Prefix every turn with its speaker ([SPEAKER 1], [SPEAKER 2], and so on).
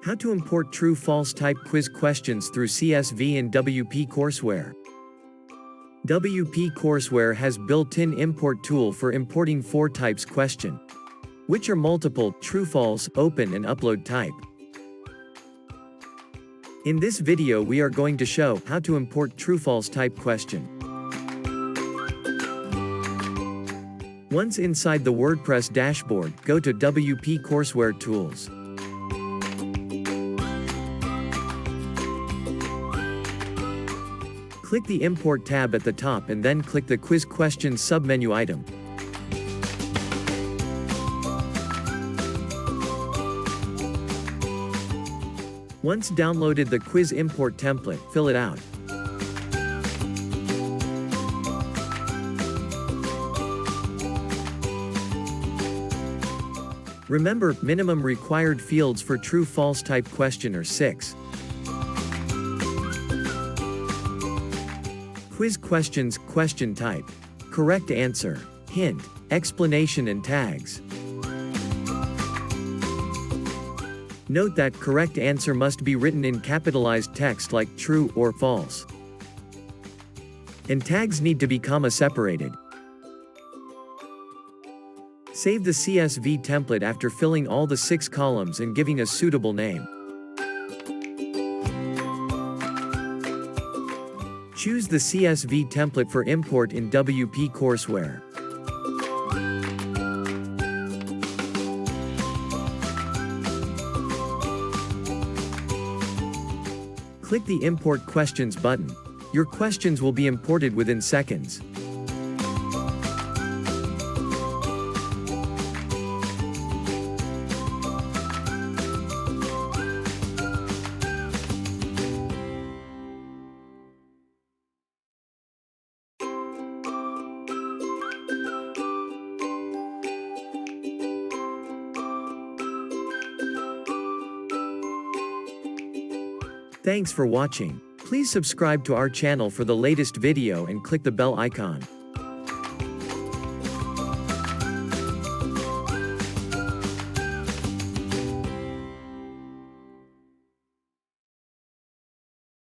[SPEAKER 1] How to import true-false type quiz questions through CSV in WP Courseware. WP Courseware has built-in import tool for importing 4 types question, which are multiple, true-false, open and upload type. In this video we are going to show how to import true-false type question. Once inside the WordPress dashboard, go to WP Courseware Tools. Click the Import tab at the top and then click the Quiz Questions submenu item. Once downloaded the quiz import template, fill it out. Remember, minimum required fields for true-false type question are 6. Quiz questions, question type, correct answer, hint, explanation and tags. Note that correct answer must be written in capitalized text like true or false. And tags need to be comma separated. Save the CSV template after filling all the 6 columns and giving a suitable name. Choose the CSV template for import in WP Courseware. Click the Import Questions button. Your questions will be imported within seconds. Thanks for watching. Please subscribe to our channel for the latest video and click the bell icon.